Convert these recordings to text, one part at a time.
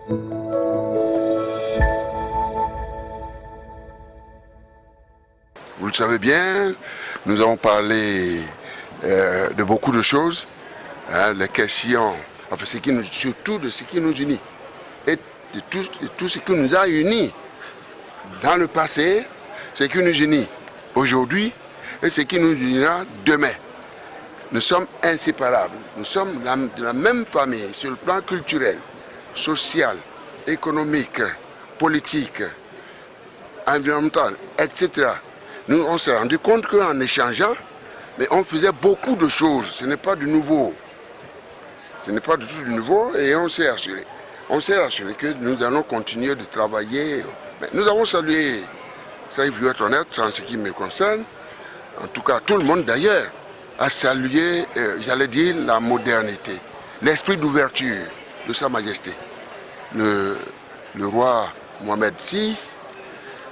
Vous le savez bien, nous avons parlé de beaucoup de choses, les questions, enfin, surtout de ce qui nous unit et de tout ce qui nous a unis dans le passé, ce qui nous unit aujourd'hui et ce qui nous unira demain. Nous sommes inséparables, nous sommes de la même famille sur le plan culturel, social, économique, politique, environnemental, etc. Nous, on s'est rendu compte qu'en échangeant, mais on faisait beaucoup de choses. Ce n'est pas du nouveau. Ce n'est pas du tout du nouveau et on s'est assuré. On s'est assuré que nous allons continuer de travailler. Mais nous avons salué, ça il faut être honnête, en ce qui me concerne, en tout cas tout le monde d'ailleurs, a salué, j'allais dire, la modernité, l'esprit d'ouverture de Sa Majesté, le roi Mohamed VI,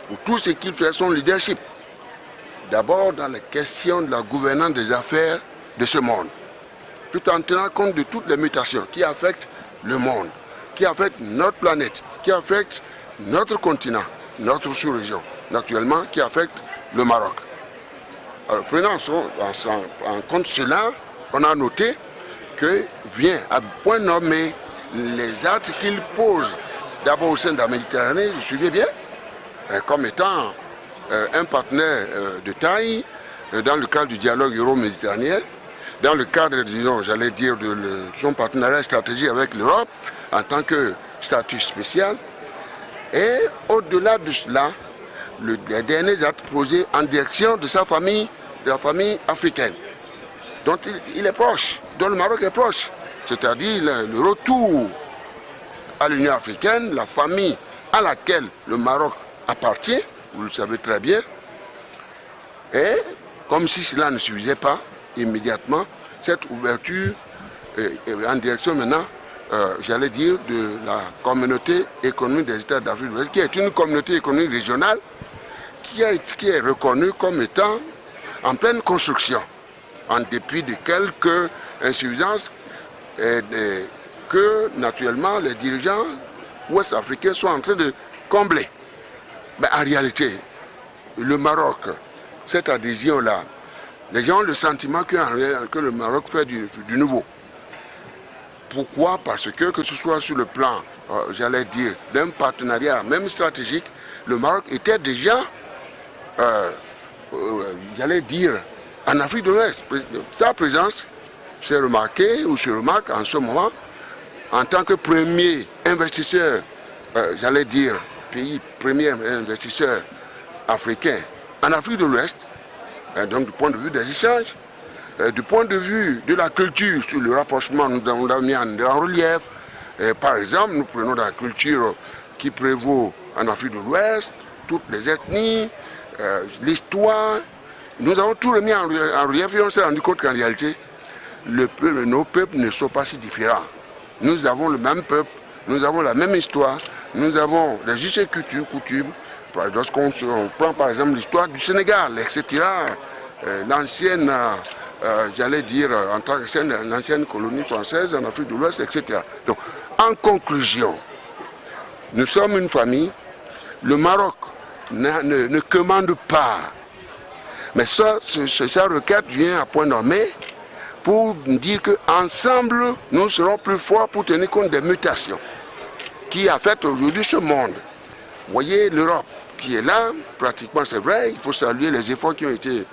pour tout ce qu'il fait son leadership. D'abord dans les questions de la gouvernance des affaires de ce monde, tout en tenant compte de toutes les mutations qui affectent le monde, qui affectent notre planète, qui affectent notre continent, notre sous-région, naturellement, qui affectent le Maroc. Alors, prenant en compte cela, on a noté que vient à point nommé les actes qu'il pose, d'abord au sein de la Méditerranée, vous suivez bien, comme étant un partenaire de taille dans le cadre du dialogue euro-méditerranéen, dans le cadre, disons, j'allais dire, de son partenariat stratégique avec l'Europe en tant que statut spécial. Et au-delà de cela, les derniers actes posés en direction de sa famille, de la famille africaine, dont il est proche, dont le Maroc est proche, c'est-à-dire le retour à l'Union africaine, la famille à laquelle le Maroc appartient, vous le savez très bien. Et comme si cela ne suffisait pas, immédiatement, cette ouverture en direction maintenant, j'allais dire, de la communauté économique des États d'Afrique de l'Ouest, qui est une communauté économique régionale qui est reconnue comme étant en pleine construction, en dépit de quelques insuffisances que, naturellement, les dirigeants ouest-africains sont en train de combler. Mais en réalité, le Maroc, cette adhésion-là, les gens ont le sentiment que le Maroc fait du nouveau. Pourquoi? Parce que ce soit sur le plan, j'allais dire, d'un partenariat, même stratégique, le Maroc était déjà, j'allais dire, en Afrique de l'Ouest. Sa présence s'est remarquée ou se remarque en ce moment en tant que premier investisseur, j'allais dire, premier investisseur africain en Afrique de l'Ouest, donc du point de vue des échanges, du point de vue de la culture, sur le rapprochement, nous avons mis en relief. Par exemple, nous prenons la culture qui prévaut en Afrique de l'Ouest, toutes les ethnies, l'histoire. Nous avons tout remis en relief et on s'est rendu compte qu'en réalité, nos peuples ne sont pas si différents. Nous avons le même peuple, nous avons la même histoire, nous avons les us et coutumes. Lorsqu'on prend par exemple l'histoire du Sénégal, etc., l'ancienne, j'allais dire, en tant que l'ancienne colonie française en Afrique de l'Ouest, etc. Donc, en conclusion, nous sommes une famille. Le Maroc ne commande pas. Mais sa requête vient à point nommé pour dire qu'ensemble, nous serons plus forts pour tenir compte des mutations qui affectent aujourd'hui ce monde. Vous voyez l'Europe qui est là, pratiquement c'est vrai, il faut saluer les efforts qui ont été